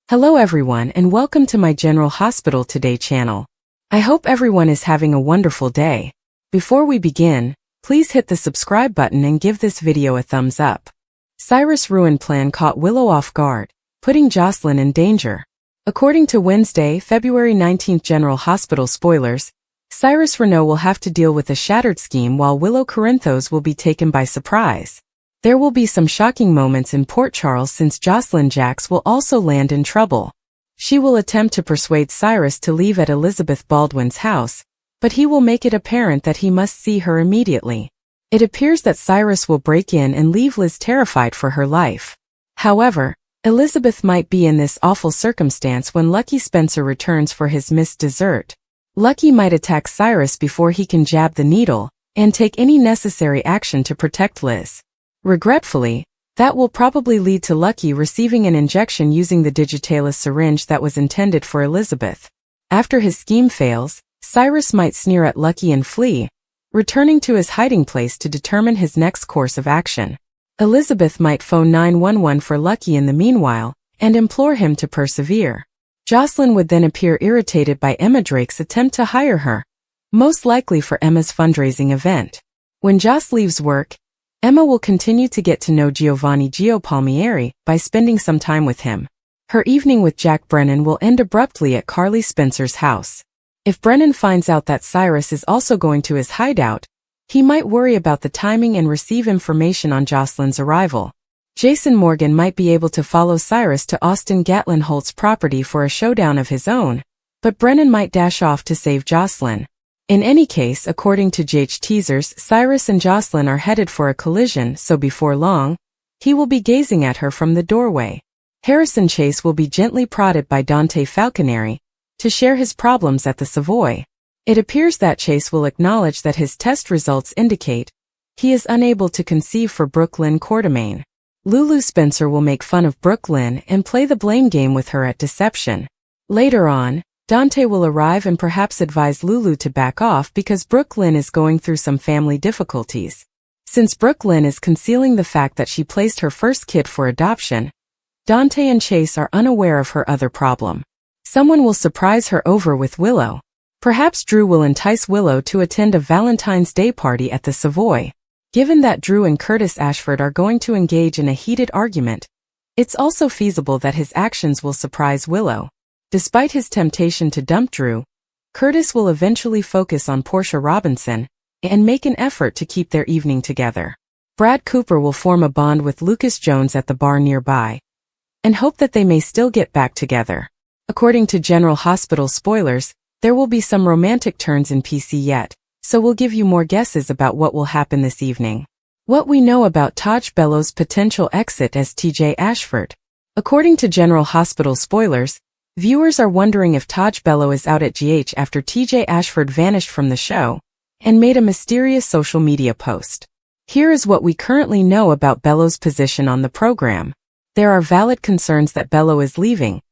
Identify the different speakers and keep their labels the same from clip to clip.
Speaker 1: Hello everyone and welcome to my General Hospital Today channel. I hope everyone is having a wonderful day. Before we begin, please hit the subscribe button and give this video a thumbs up. Cyrus' ruin plan caught Willow off guard, putting Jocelyn in danger. According to Wednesday, February 19th General Hospital spoilers, Cyrus Renault will have to deal with a shattered scheme while Willow Corinthos will be taken by surprise. There will be some shocking moments in Port Charles since Jocelyn Jax will also land in trouble. She will attempt to persuade Cyrus to leave at Elizabeth Baldwin's house, but he will make it apparent that he must see her immediately. It appears that Cyrus will break in and leave Liz terrified for her life. However, Elizabeth might be in this awful circumstance when Lucky Spencer returns for his missed dessert. Lucky might attack Cyrus before he can jab the needle, and take any necessary action to protect Liz. Regretfully, that will probably lead to Lucky receiving an injection using the digitalis syringe that was intended for Elizabeth. After his scheme fails, Cyrus might sneer at Lucky and flee, returning to his hiding place to determine his next course of action. Elizabeth might phone 911 for Lucky in the meanwhile, and implore him to persevere. Jocelyn would then appear irritated by Emma Drake's attempt to hire her, most likely for Emma's fundraising event. When Joss leaves work, Emma will continue to get to know Giovanni Palmieri by spending some time with him. Her evening with Jack Brennan will end abruptly at Carly Spencer's house. If Brennan finds out that Cyrus is also going to his hideout, he might worry about the timing and receive information on Jocelyn's arrival. Jason Morgan might be able to follow Cyrus to Austin Gatlin Holt's property for a showdown of his own, but Brennan might dash off to save Jocelyn. In any case, according to JH teasers, Cyrus and Jocelyn are headed for a collision, so before long, he will be gazing at her from the doorway. Harrison Chase will be gently prodded by Dante Falconeri to share his problems at the Savoy. It appears that Chase will acknowledge that his test results indicate he is unable to conceive for Brooklyn Quartermain. Lulu Spencer will make fun of Brooklyn and play the blame game with her at deception. Later on, Dante will arrive and perhaps advise Lulu to back off because Brooklyn is going through some family difficulties. Since Brooklyn is concealing the fact that she placed her first kid for adoption, Dante and Chase are unaware of her other problem. Someone will surprise her over with Willow. Perhaps Drew will entice Willow to attend a Valentine's Day party at the Savoy. Given that Drew and Curtis Ashford are going to engage in a heated argument, it's also feasible that his actions will surprise Willow. Despite his temptation to dump Drew, Curtis will eventually focus on Portia Robinson and make an effort to keep their evening together. Brad Cooper will form a bond with Lucas Jones at the bar nearby and hope that they may still get back together. According to General Hospital spoilers, there will be some romantic turns in PC yet, so we'll give you more guesses about what will happen this evening. What we know about Taj Bellow's potential exit as TJ Ashford. According to General Hospital spoilers, viewers are wondering if Taj Bellow is out at GH after TJ Ashford vanished from the show and made a mysterious social media post. Here is what we currently know about Bellow's position on the program. There are valid concerns that Bellow is leaving,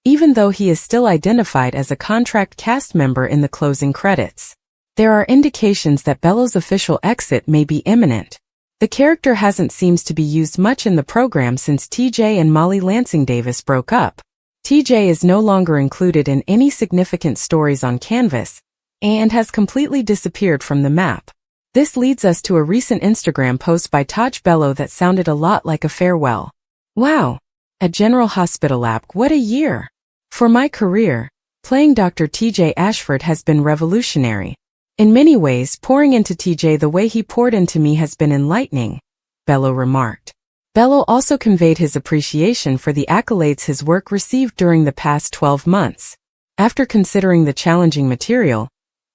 Speaker 1: even though he is still identified as a contract cast member in the closing credits. There are indications that Bellow's official exit may be imminent. The character hasn't seems to be used much in the program since TJ and Molly Lansing Davis broke up. TJ is no longer included in any significant stories on Canvas, and has completely disappeared from the map. This leads us to a recent Instagram post by Taj Bellow that sounded a lot like a farewell. Wow! At General Hospital app, what a year! For my career, playing Dr. TJ Ashford has been revolutionary. In many ways, pouring into TJ the way he poured into me has been enlightening, Bellow remarked. Bellow also conveyed his appreciation for the accolades his work received during the past 12 months. After considering the challenging material,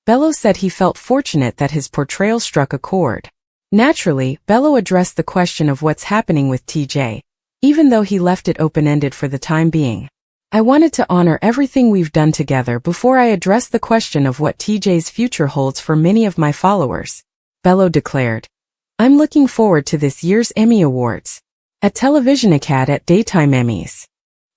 Speaker 1: Bellow said he felt fortunate that his portrayal struck a chord. Naturally, Bellow addressed the question of what's happening with TJ, even though he left it open-ended for the time being. I wanted to honor everything we've done together before I address the question of what TJ's future holds for many of my followers, Bellow declared. I'm looking forward to this year's Emmy Awards. At Television Acad at Daytime Emmys.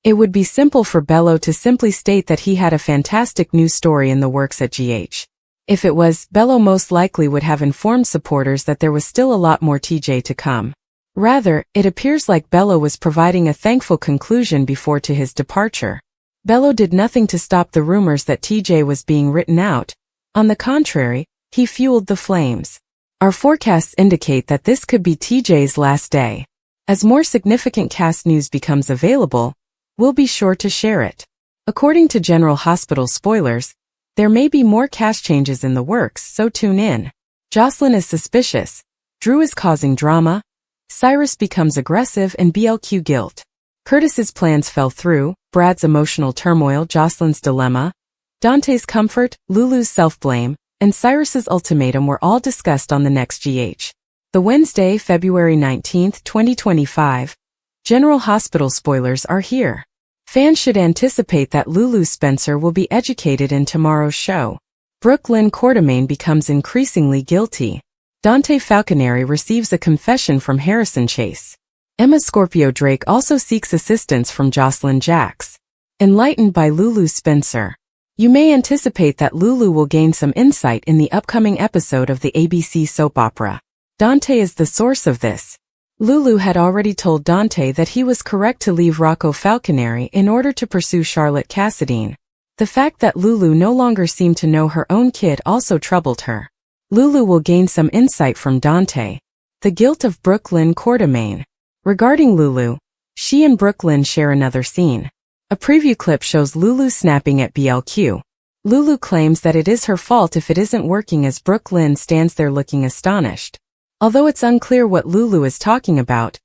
Speaker 1: It would be simple for Bellow to simply state that he had a fantastic news story in the works at GH. If it was, Bellow most likely would have informed supporters that there was still a lot more TJ to come. Rather, it appears like Bello was providing a thankful conclusion before to his departure. Bello did nothing to stop the rumors that TJ was being written out. On the contrary, he fueled the flames. Our forecasts indicate that this could be TJ's last day. As more significant cast news becomes available, we'll be sure to share it. According to General Hospital spoilers, there may be more cast changes in the works, so tune in. Jocelyn is suspicious. Drew is causing drama. Cyrus becomes aggressive and BLQ guilt. Curtis's plans fell through. Brad's emotional turmoil, Jocelyn's dilemma, Dante's comfort, Lulu's self-blame, and Cyrus's ultimatum were all discussed on the next GH. The Wednesday, February 19, 2025. General Hospital spoilers are here. Fans should anticipate that Lulu Spencer will be educated in tomorrow's show. Brooke Lynn Quartermaine becomes increasingly guilty. Dante Falconeri receives a confession from Harrison Chase. Emma Scorpio Drake also seeks assistance from Jocelyn Jax. Enlightened by Lulu Spencer. You may anticipate that Lulu will gain some insight in the upcoming episode of the ABC soap opera. Dante is the source of this. Lulu had already told Dante that he was correct to leave Rocco Falconeri in order to pursue Charlotte Cassadine. The fact that Lulu no longer seemed to know her own kid also troubled her. Lulu will gain some insight from Dante. The guilt of Brooke Lynn Quartermaine. Regarding Lulu, she and Brooke Lynn share another scene. A preview clip shows Lulu snapping at BLQ. Lulu claims that it is her fault if it isn't working as Brooke Lynn stands there looking astonished. Although it's unclear what Lulu is talking about,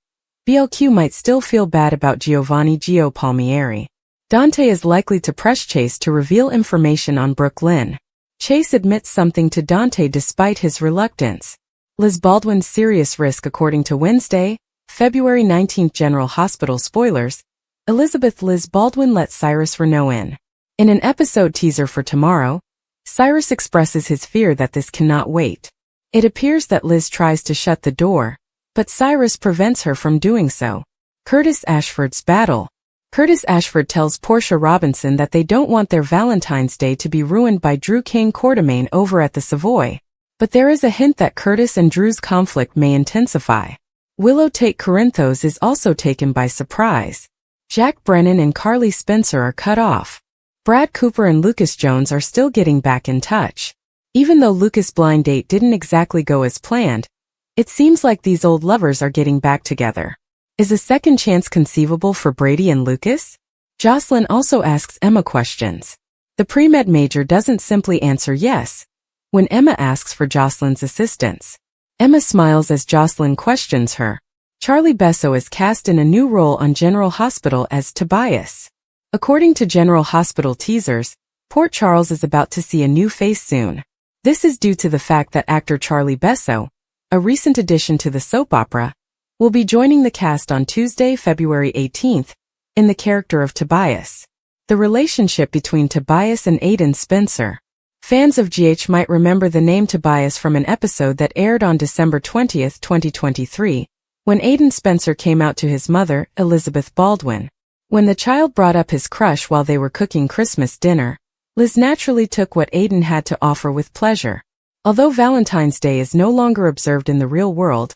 Speaker 1: BLQ might still feel bad about Giovanni Gio Palmieri. Dante is likely to press Chase to reveal information on Brooke Lynn. Chase admits something to Dante despite his reluctance. Liz Baldwin's serious risk. According to Wednesday, February 19 General Hospital spoilers, Elizabeth Liz Baldwin lets Cyrus Renault in. In an episode teaser for tomorrow, Cyrus expresses his fear that this cannot wait. It appears that Liz tries to shut the door, but Cyrus prevents her from doing so. Curtis Ashford's battle. Curtis Ashford tells Portia Robinson that they don't want their Valentine's Day to be ruined by Drew Kane Quartermaine over at the Savoy. But there is a hint that Curtis and Drew's conflict may intensify. Willow Tate Corinthos is also taken by surprise. Jack Brennan and Carly Spencer are cut off. Brad Cooper and Lucas Jones are still getting back in touch. Even though Lucas' blind date didn't exactly go as planned, it seems like these old lovers are getting back together. Is a second chance conceivable for Brady and Lucas? Jocelyn also asks Emma questions. The pre-med major doesn't simply answer yes when Emma asks for Jocelyn's assistance. Emma smiles as Jocelyn questions her. Charlie Besso is cast in a new role on General Hospital as Tobias. According to General Hospital teasers, Port Charles is about to see a new face soon. This is due to the fact that actor Charlie Besso, a recent addition to the soap opera, will be joining the cast on Tuesday, February 18th, in the character of Tobias. The relationship between Tobias and Aiden Spencer. Fans of GH might remember the name Tobias from an episode that aired on December 20, 2023, when Aiden Spencer came out to his mother, Elizabeth Baldwin. When the child brought up his crush while they were cooking Christmas dinner, Liz naturally took what Aiden had to offer with pleasure. Although Valentine's Day is no longer observed in the real world,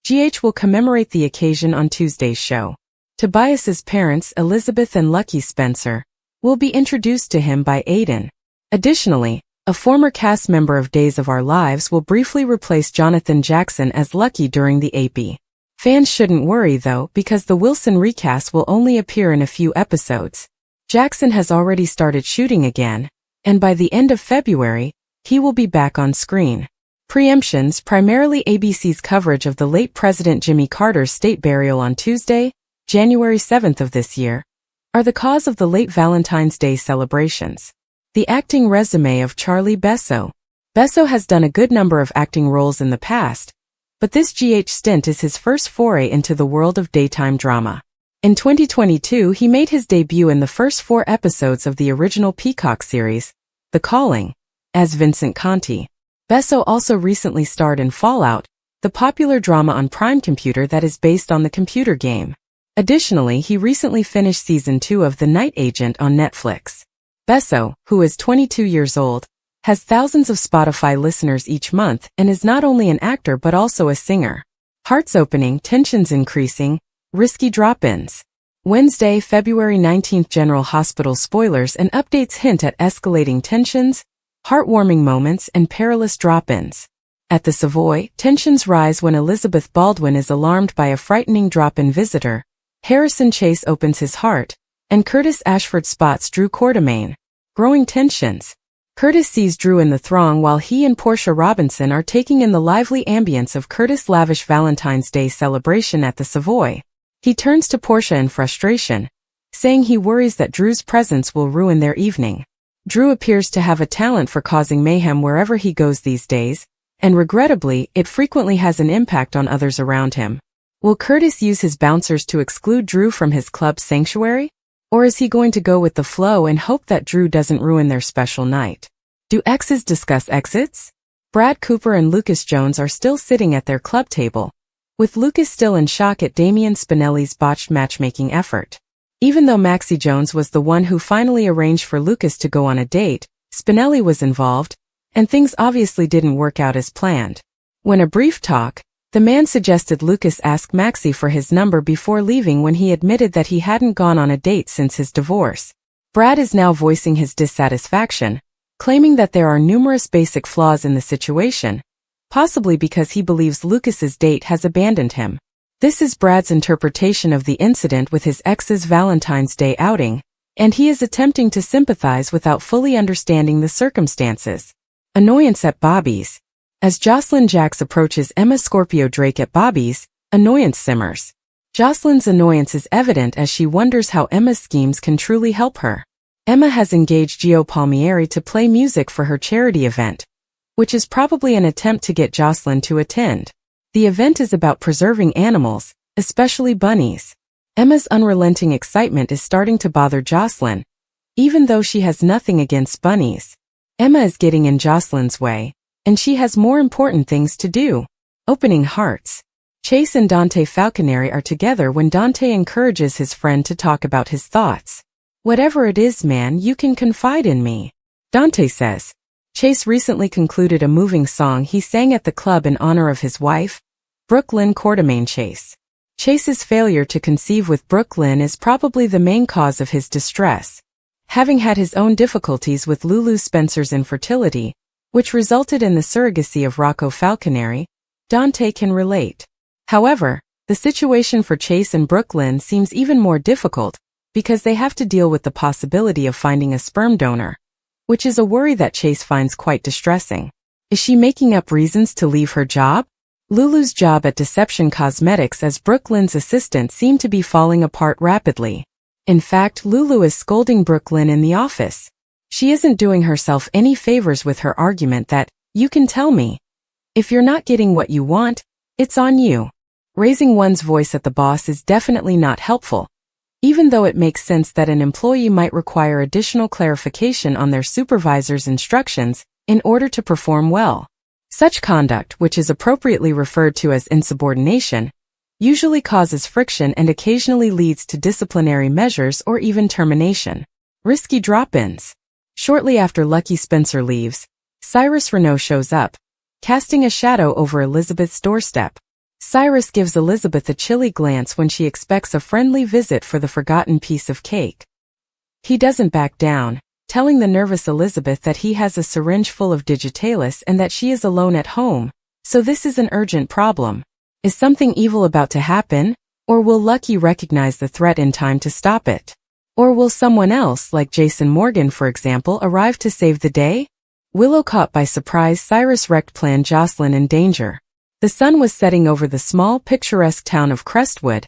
Speaker 1: GH will commemorate the occasion on Tuesday's show. Tobias's parents, Elizabeth and Lucky Spencer, will be introduced to him by Aiden. Additionally, a former cast member of Days of Our Lives will briefly replace Jonathan Jackson as Lucky during the AP. Fans shouldn't worry though, because the Wilson recast will only appear in a few episodes. Jackson has already started shooting again, and by the end of February, he will be back on screen. Preemptions, primarily ABC's coverage of the late President Jimmy Carter's state burial on Tuesday, January 7th of this year, are the cause of the late Valentine's Day celebrations. The acting resume of Charlie Besso. Besso has done a good number of acting roles in the past, but this GH stint is his first foray into the world of daytime drama. In 2022, he made his debut in the first 4 episodes of the original Peacock series, The Calling, as Vincent Conti. Besso also recently starred in Fallout, the popular drama on Prime Computer that is based on the computer game. Additionally, he recently finished Season 2 of The Night Agent on Netflix. Besso, who is 22 years old, has thousands of Spotify listeners each month and is not only an actor but also a singer. Hearts opening, tensions increasing, risky drop-ins. Wednesday, February 19th. General Hospital spoilers and updates hint at escalating tensions, heartwarming moments, and perilous drop-ins. At the Savoy, tensions rise when Elizabeth Baldwin is alarmed by a frightening drop-in visitor. Harrison Chase opens his heart, and Curtis Ashford spots Drew Quartermain. Growing tensions. Curtis sees Drew in the throng while he and Portia Robinson are taking in the lively ambience of Curtis' lavish Valentine's Day celebration at the Savoy. He turns to Portia in frustration, saying he worries that Drew's presence will ruin their evening. Drew appears to have a talent for causing mayhem wherever he goes these days, and regrettably, it frequently has an impact on others around him. Will Curtis use his bouncers to exclude Drew from his club's sanctuary? Or is he going to go with the flow and hope that Drew doesn't ruin their special night? Do exes discuss exits? Brad Cooper and Lucas Jones are still sitting at their club table, with Lucas still in shock at Damian Spinelli's botched matchmaking effort. Even though Maxie Jones was the one who finally arranged for Lucas to go on a date, Spinelli was involved, and things obviously didn't work out as planned. When a brief talk, the man suggested Lucas ask Maxie for his number before leaving when he admitted that he hadn't gone on a date since his divorce. Brad is now voicing his dissatisfaction, claiming that there are numerous basic flaws in the situation, possibly because he believes Lucas's date has abandoned him. This is Brad's interpretation of the incident with his ex's Valentine's Day outing, and he is attempting to sympathize without fully understanding the circumstances. Annoyance at Bobby's. As Jocelyn Jax approaches Emma Scorpio Drake at Bobby's, annoyance simmers. Jocelyn's annoyance is evident as she wonders how Emma's schemes can truly help her. Emma has engaged Gio Palmieri to play music for her charity event, which is probably an attempt to get Jocelyn to attend. The event is about preserving animals, especially bunnies. Emma's unrelenting excitement is starting to bother Jocelyn, even though she has nothing against bunnies. Emma is getting in Jocelyn's way, and she has more important things to do. Opening hearts. Chase and Dante Falconeri are together when Dante encourages his friend to talk about his thoughts. "Whatever it is, man, you can confide in me," Dante says. Chase recently concluded a moving song he sang at the club in honor of his wife, Brooke Lynn Quartermain Chase. Chase's failure to conceive with Brooke Lynn is probably the main cause of his distress. Having had his own difficulties with Lulu Spencer's infertility, which resulted in the surrogacy of Rocco Falconeri, Dante can relate. However, the situation for Chase and Brooke Lynn seems even more difficult, because they have to deal with the possibility of finding a sperm donor, which is a worry that Chase finds quite distressing. Is she making up reasons to leave her job? Lulu's job at Deception Cosmetics as Brooke Lynn's assistant seemed to be falling apart rapidly. In fact, Lulu is scolding Brooke Lynn in the office. She isn't doing herself any favors with her argument that, "You can tell me. If you're not getting what you want, it's on you." Raising one's voice at the boss is definitely not helpful, even though it makes sense that an employee might require additional clarification on their supervisor's instructions in order to perform well. Such conduct, which is appropriately referred to as insubordination, usually causes friction and occasionally leads to disciplinary measures or even termination. Risky drop-ins. Shortly after Lucky Spencer leaves, Cyrus Renaud shows up, casting a shadow over Elizabeth's doorstep. Cyrus gives Elizabeth a chilly glance when she expects a friendly visit for the forgotten piece of cake. He doesn't back down, telling the nervous Elizabeth that he has a syringe full of digitalis and that she is alone at home, so this is an urgent problem. Is something evil about to happen, or will Lucky recognize the threat in time to stop it? Or will someone else, like Jason Morgan for example, arrive to save the day? Willow caught by surprise Cyrus wrecked plan Jocelyn in danger. The sun was setting over the small picturesque town of Crestwood,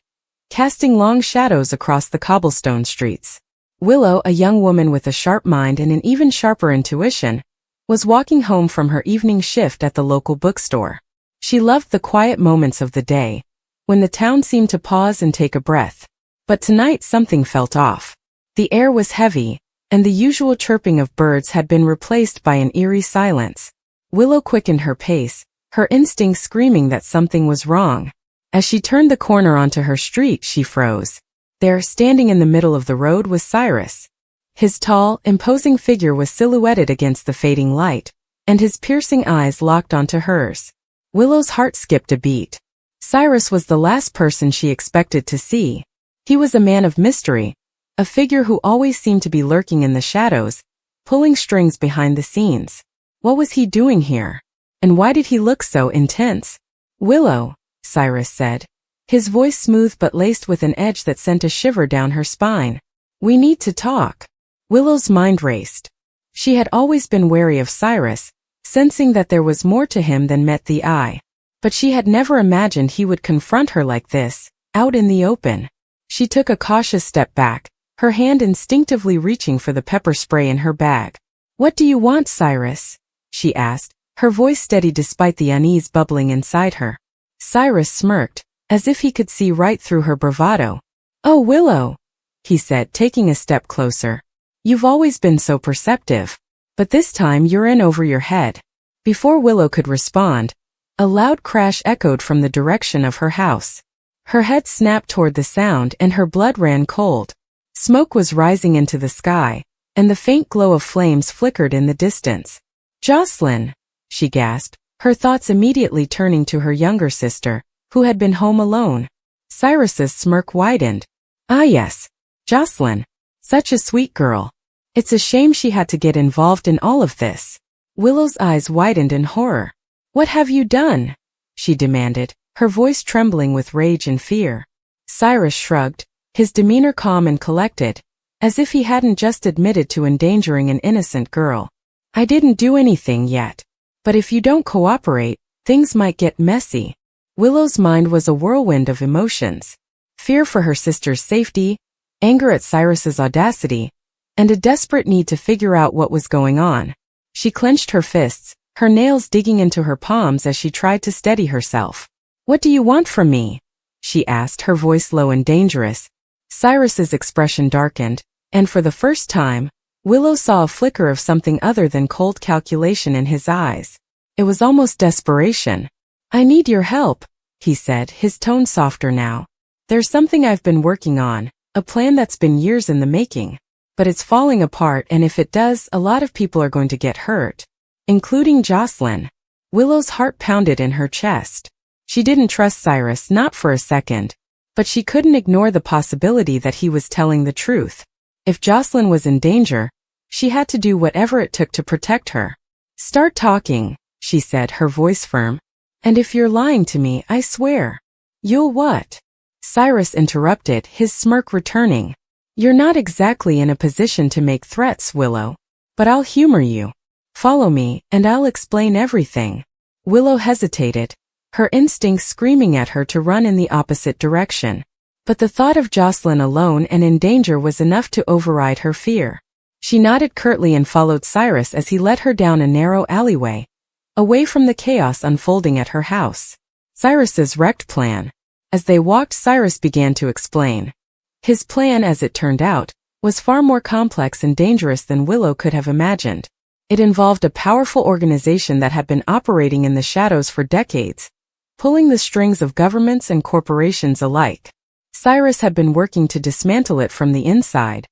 Speaker 1: casting long shadows across the cobblestone streets. Willow, a young woman with a sharp mind and an even sharper intuition, was walking home from her evening shift at the local bookstore. She loved the quiet moments of the day, when the town seemed to pause and take a breath. But tonight something felt off. The air was heavy, and the usual chirping of birds had been replaced by an eerie silence. Willow quickened her pace, her instincts screaming that something was wrong. As she turned the corner onto her street, she froze. There, standing in the middle of the road, was Cyrus. His tall, imposing figure was silhouetted against the fading light, and his piercing eyes locked onto hers. Willow's heart skipped a beat. Cyrus was the last person she expected to see. He was a man of mystery, a figure who always seemed to be lurking in the shadows, pulling strings behind the scenes. What was he doing here? And why did he look so intense? "Willow," Cyrus said, his voice smooth but laced with an edge that sent a shiver down her spine. "We need to talk." Willow's mind raced. She had always been wary of Cyrus, sensing that there was more to him than met the eye. But she had never imagined he would confront her like this, out in the open. She took a cautious step back, her hand instinctively reaching for the pepper spray in her bag. "What do you want, Cyrus?" she asked, her voice steady despite the unease bubbling inside her. Cyrus smirked, as if he could see right through her bravado. "Oh, Willow," he said, taking a step closer. "You've always been so perceptive. But this time you're in over your head." Before Willow could respond, a loud crash echoed from the direction of her house. Her head snapped toward the sound and her blood ran cold. Smoke was rising into the sky, and the faint glow of flames flickered in the distance. "Jocelyn," she gasped, her thoughts immediately turning to her younger sister, who had been home alone. Cyrus's smirk widened. "Ah yes, Jocelyn. Such a sweet girl. It's a shame she had to get involved in all of this." Willow's eyes widened in horror. "What have you done?" she demanded, her voice trembling with rage and fear. Cyrus shrugged, his demeanor calm and collected, as if he hadn't just admitted to endangering an innocent girl. "I didn't do anything yet. But if you don't cooperate, things might get messy." Willow's mind was a whirlwind of emotions. Fear for her sister's safety, anger at Cyrus's audacity, and a desperate need to figure out what was going on. She clenched her fists, her nails digging into her palms as she tried to steady herself. "What do you want from me?" she asked, her voice low and dangerous. Cyrus's expression darkened, and for the first time, Willow saw a flicker of something other than cold calculation in his eyes. It was almost desperation. "I need your help," he said, his tone softer now. "There's something I've been working on, a plan that's been years in the making. But it's falling apart, and if it does, a lot of people are going to get hurt. Including Jocelyn." Willow's heart pounded in her chest. She didn't trust Cyrus, not for a second. But she couldn't ignore the possibility that he was telling the truth. If Jocelyn was in danger, she had to do whatever it took to protect her. "Start talking," she said, her voice firm. "And if you're lying to me, I swear." "You'll what?" Cyrus interrupted, his smirk returning. "You're not exactly in a position to make threats, Willow. But I'll humor you. Follow me, and I'll explain everything." Willow hesitated, her instincts screaming at her to run in the opposite direction. But the thought of Jocelyn alone and in danger was enough to override her fear. She nodded curtly and followed Cyrus as he led her down a narrow alleyway, away from the chaos unfolding at her house. Cyrus's wrecked plan. As they walked, Cyrus began to explain. His plan, as it turned out, was far more complex and dangerous than Willow could have imagined. It involved a powerful organization that had been operating in the shadows for decades, pulling the strings of governments and corporations alike. Cyrus had been working to dismantle it from the inside,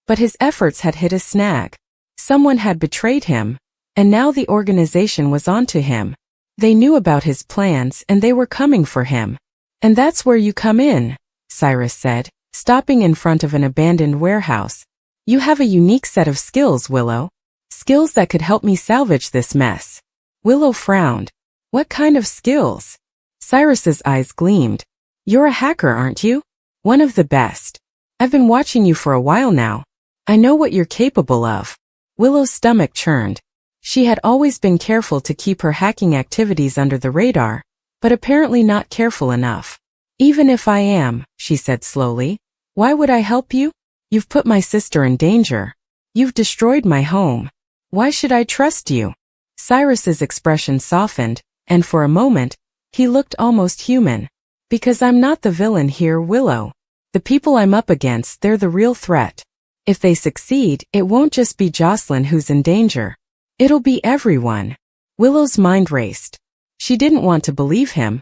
Speaker 1: but his efforts had hit a snag. Someone had betrayed him, and now the organization was onto him. They knew about his plans and they were coming for him. "And that's where you come in," Cyrus said, stopping in front of an abandoned warehouse. "You have a unique set of skills, Willow. Skills that could help me salvage this mess." Willow frowned. "What kind of skills?" Cyrus's eyes gleamed. "You're a hacker, aren't you? One of the best. I've been watching you for a while now. I know what you're capable of." Willow's stomach churned. She had always been careful to keep her hacking activities under the radar, but apparently not careful enough. "Even if I am," she said slowly, "why would I help you? You've put my sister in danger. You've destroyed my home. Why should I trust you?" Cyrus's expression softened, and for a moment, he looked almost human. "Because I'm not the villain here, Willow. The people I'm up against, they're the real threat. If they succeed, it won't just be Jocelyn who's in danger. It'll be everyone." Willow's mind raced. She didn't want to believe him,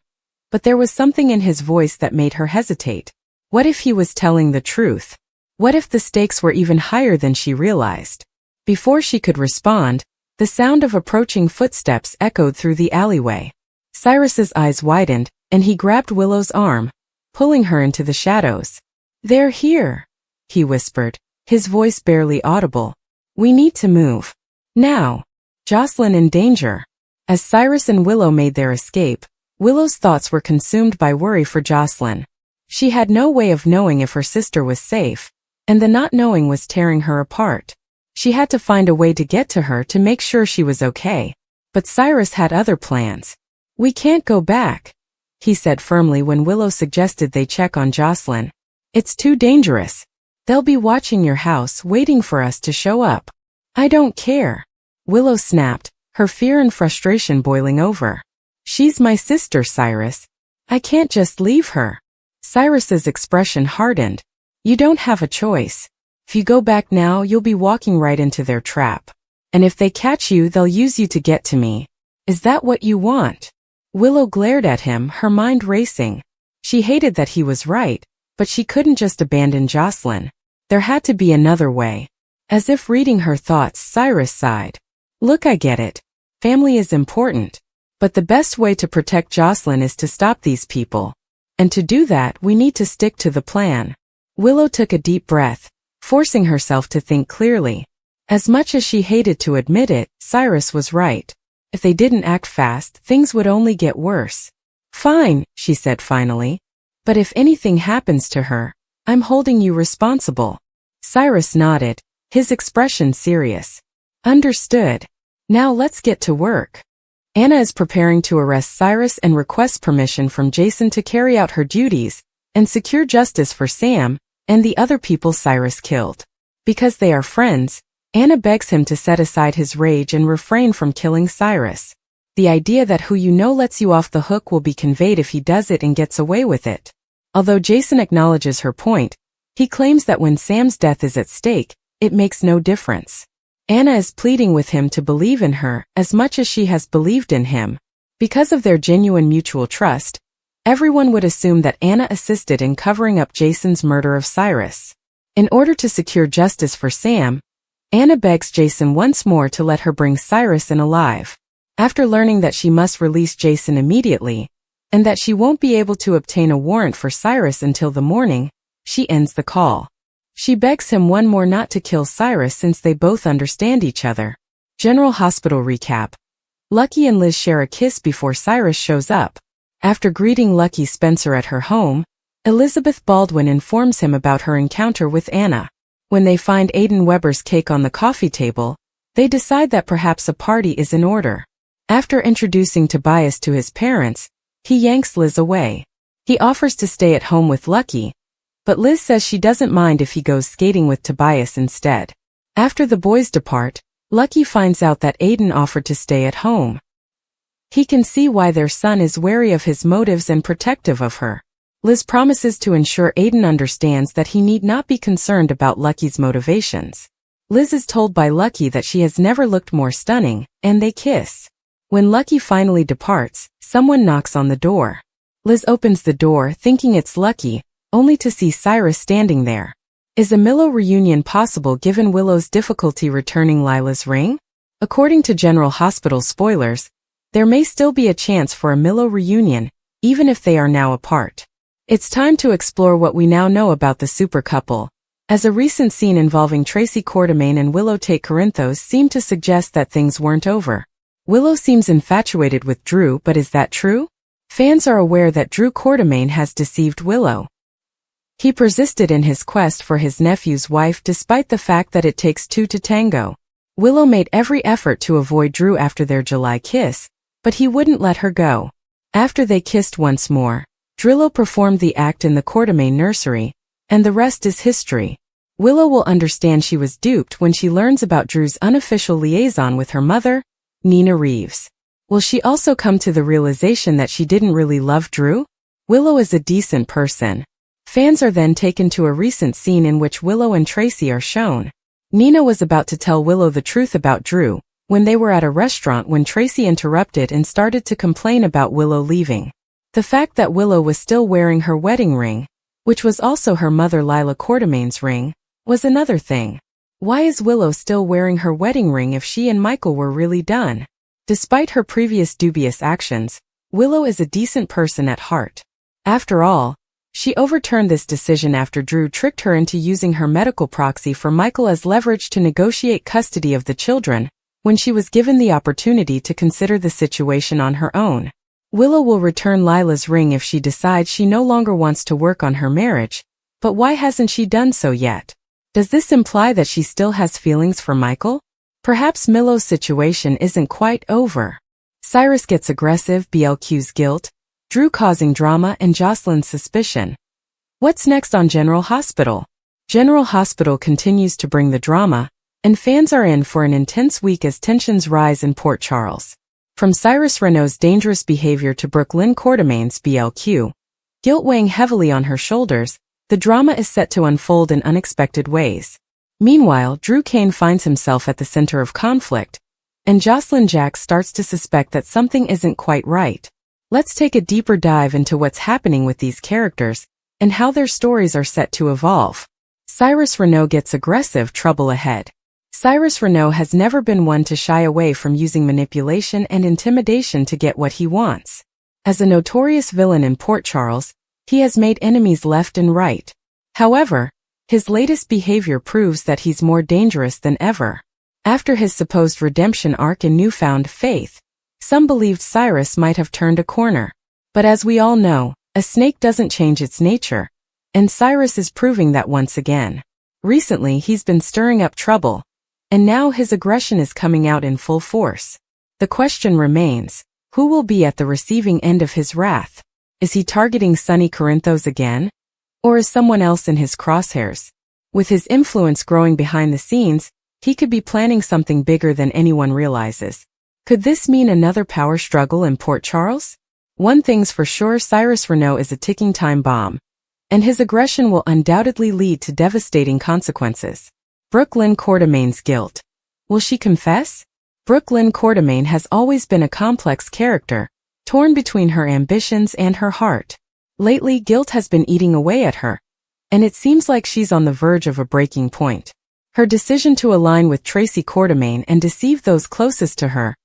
Speaker 1: but there was something in his voice that made her hesitate. What if he was telling the truth? What if the stakes were even higher than she realized? Before she could respond, the sound of approaching footsteps echoed through the alleyway. Cyrus's eyes widened, and he grabbed Willow's arm, pulling her into the shadows. "They're here," he whispered, his voice barely audible. "We need to move. Now." Jocelyn in danger. As Cyrus and Willow made their escape, Willow's thoughts were consumed by worry for Jocelyn. She had no way of knowing if her sister was safe, and the not knowing was tearing her apart. She had to find a way to get to her to make sure she was okay. But Cyrus had other plans. "We can't go back," he said firmly when Willow suggested they check on Jocelyn. "It's too dangerous. They'll be watching your house waiting for us to show up." "I don't care," Willow snapped, her fear and frustration boiling over. "She's my sister, Cyrus. I can't just leave her." Cyrus's expression hardened. "You don't have a choice. If you go back now, you'll be walking right into their trap. And if they catch you, they'll use you to get to me. Is that what you want?" Willow glared at him, her mind racing. She hated that he was right, but she couldn't just abandon Jocelyn. There had to be another way. As if reading her thoughts, Cyrus sighed. "Look, I get it. Family is important. But the best way to protect Jocelyn is to stop these people. And to do that, we need to stick to the plan." Willow took a deep breath, forcing herself to think clearly. As much as she hated to admit it, Cyrus was right. If they didn't act fast, things would only get worse. "Fine," she said finally. "But if anything happens to her, I'm holding you responsible." Cyrus nodded, his expression serious. "Understood. Now let's get to work." Anna is preparing to arrest Cyrus and requests permission from Jason to carry out her duties and secure justice for Sam and the other people Cyrus killed. Because they are friends, Anna begs him to set aside his rage and refrain from killing Cyrus. The idea that who you know lets you off the hook will be conveyed if he does it and gets away with it. Although Jason acknowledges her point, he claims that when Sam's death is at stake, it makes no difference. Anna is pleading with him to believe in her as much as she has believed in him. Because of their genuine mutual trust, everyone would assume that Anna assisted in covering up Jason's murder of Cyrus. In order to secure justice for Sam, Anna begs Jason once more to let her bring Cyrus in alive. After learning that she must release Jason immediately, and that she won't be able to obtain a warrant for Cyrus until the morning, she ends the call. She begs him one more not to kill Cyrus since they both understand each other. General Hospital recap. Lucky and Liz share a kiss before Cyrus shows up. After greeting Lucky Spencer at her home, Elizabeth Baldwin informs him about her encounter with Anna. When they find Aiden Weber's cake on the coffee table, they decide that perhaps a party is in order. After introducing Tobias to his parents, he yanks Liz away. He offers to stay at home with Lucky, but Liz says she doesn't mind if he goes skating with Tobias instead. After the boys depart, Lucky finds out that Aiden offered to stay at home. He can see why their son is wary of his motives and protective of her. Liz promises to ensure Aiden understands that he need not be concerned about Lucky's motivations. Liz is told by Lucky that she has never looked more stunning, and they kiss. When Lucky finally departs, someone knocks on the door. Liz opens the door thinking it's Lucky, only to see Cyrus standing there. Is a Willow reunion possible given Willow's difficulty returning Lila's ring? According to General Hospital spoilers, there may still be a chance for a Willow reunion, even if they are now apart. It's time to explore what we now know about the super couple, as a recent scene involving Tracy Quartermaine and Willow Tate Corinthos seemed to suggest that things weren't over. Willow seems infatuated with Drew, but is that true? Fans are aware that Drew Quartermaine has deceived Willow. He persisted in his quest for his nephew's wife despite the fact that it takes two to tango. Willow made every effort to avoid Drew after their July kiss, but he wouldn't let her go. After they kissed once more, Drillo performed the act in the Quartermaine nursery, and the rest is history. Willow will understand she was duped when she learns about Drew's unofficial liaison with her mother, Nina Reeves. Will she also come to the realization that she didn't really love Drew? Willow is a decent person. Fans are then taken to a recent scene in which Willow and Tracy are shown. Nina was about to tell Willow the truth about Drew, when they were at a restaurant when Tracy interrupted and started to complain about Willow leaving. The fact that Willow was still wearing her wedding ring, which was also her mother Lila Quartermaine's ring, was another thing. Why is Willow still wearing her wedding ring if she and Michael were really done? Despite her previous dubious actions, Willow is a decent person at heart. After all, she overturned this decision after Drew tricked her into using her medical proxy for Michael as leverage to negotiate custody of the children, when she was given the opportunity to consider the situation on her own. Willow will return Lila's ring if she decides she no longer wants to work on her marriage, but why hasn't she done so yet? Does this imply that she still has feelings for Michael? Perhaps Willow's situation isn't quite over. Cyrus gets aggressive, BLQ's guilt, Drew causing drama and Jocelyn's suspicion. What's next on General Hospital? General Hospital continues to bring the drama, and fans are in for an intense week as tensions rise in Port Charles. From Cyrus Renault's dangerous behavior to Brooklyn Quartermain's BLQ, guilt weighing heavily on her shoulders, the drama is set to unfold in unexpected ways. Meanwhile, Drew Kane finds himself at the center of conflict, and Jocelyn Jax starts to suspect that something isn't quite right. Let's take a deeper dive into what's happening with these characters, and how their stories are set to evolve. Cyrus Renault gets aggressive, trouble ahead. Cyrus Renault has never been one to shy away from using manipulation and intimidation to get what he wants. As a notorious villain in Port Charles, he has made enemies left and right. However, his latest behavior proves that he's more dangerous than ever. After his supposed redemption arc in Newfound Faith, some believed Cyrus might have turned a corner. But as we all know, a snake doesn't change its nature, and Cyrus is proving that once again. Recently he's been stirring up trouble, and now his aggression is coming out in full force. The question remains, who will be at the receiving end of his wrath? Is he targeting Sonny Corinthos again? Or is someone else in his crosshairs? With his influence growing behind the scenes, he could be planning something bigger than anyone realizes. Could this mean another power struggle in Port Charles? One thing's for sure, Cyrus Renault is a ticking time bomb, and his aggression will undoubtedly lead to devastating consequences. Brooklyn Quartermain's guilt. Will she confess? Brooklyn Quartermain has always been a complex character, torn between her ambitions and her heart. Lately, guilt has been eating away at her, and it seems like she's on the verge of a breaking point. Her decision to align with Tracy Quartermain and deceive those closest to her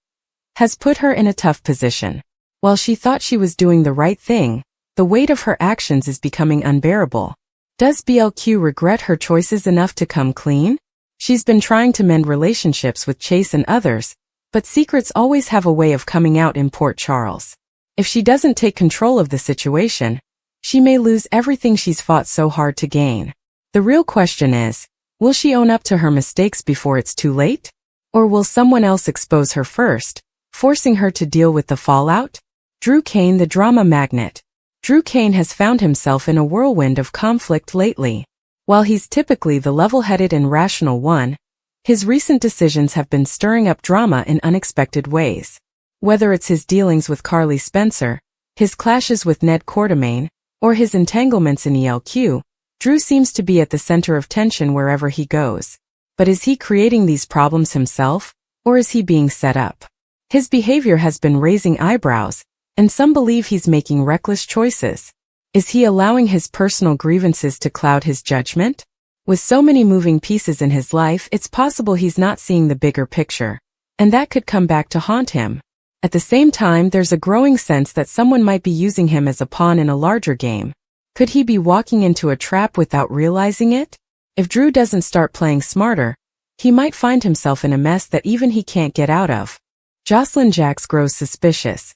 Speaker 1: has put her in a tough position. While she thought she was doing the right thing, the weight of her actions is becoming unbearable. Does BLQ regret her choices enough to come clean? She's been trying to mend relationships with Chase and others, but secrets always have a way of coming out in Port Charles. If she doesn't take control of the situation, she may lose everything she's fought so hard to gain. The real question is, will she own up to her mistakes before it's too late? Or will someone else expose her first, forcing her to deal with the fallout? Drew Kane, the drama magnet. Drew Kane has found himself in a whirlwind of conflict lately. While he's typically the level-headed and rational one, his recent decisions have been stirring up drama in unexpected ways. Whether it's his dealings with Carly Spencer, his clashes with Ned Quartermain, or his entanglements in ELQ, Drew seems to be at the center of tension wherever he goes. But is he creating these problems himself, or is he being set up? His behavior has been raising eyebrows, and some believe he's making reckless choices. Is he allowing his personal grievances to cloud his judgment? With so many moving pieces in his life, it's possible he's not seeing the bigger picture, and that could come back to haunt him. At the same time, there's a growing sense that someone might be using him as a pawn in a larger game. Could he be walking into a trap without realizing it? If Drew doesn't start playing smarter, he might find himself in a mess that even he can't get out of. Jocelyn Jax grows suspicious.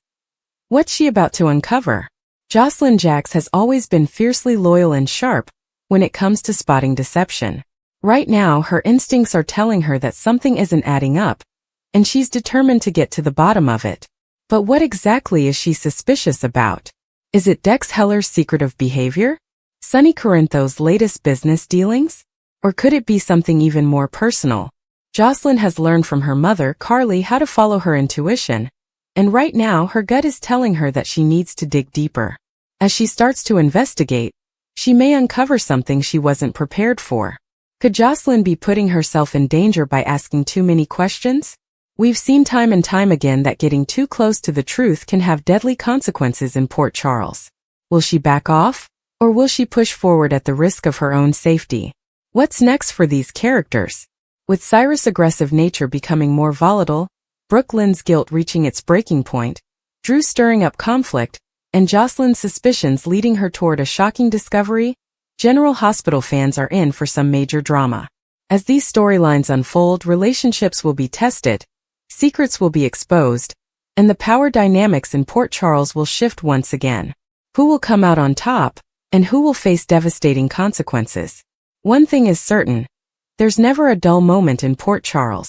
Speaker 1: What's she about to uncover? Jocelyn Jax has always been fiercely loyal and sharp when it comes to spotting deception. Right now, her instincts are telling her that something isn't adding up, and she's determined to get to the bottom of it. But what exactly is she suspicious about? Is it Dex Heller's secretive behavior? Sonny Corinthos' latest business dealings? Or could it be something even more personal? Jocelyn has learned from her mother, Carly, how to follow her intuition, and right now her gut is telling her that she needs to dig deeper. As she starts to investigate, she may uncover something she wasn't prepared for. Could Jocelyn be putting herself in danger by asking too many questions? We've seen time and time again that getting too close to the truth can have deadly consequences in Port Charles. Will she back off, or will she push forward at the risk of her own safety? What's next for these characters? With Cyrus' aggressive nature becoming more volatile, Brooklyn's guilt reaching its breaking point, Drew stirring up conflict, and Jocelyn's suspicions leading her toward a shocking discovery. General Hospital fans are in for some major drama. As these storylines unfold, relationships will be tested, secrets will be exposed, and the power dynamics in Port Charles will shift once again. Who will come out on top, and who will face devastating consequences? One thing is certain: there's never a dull moment in Port Charles.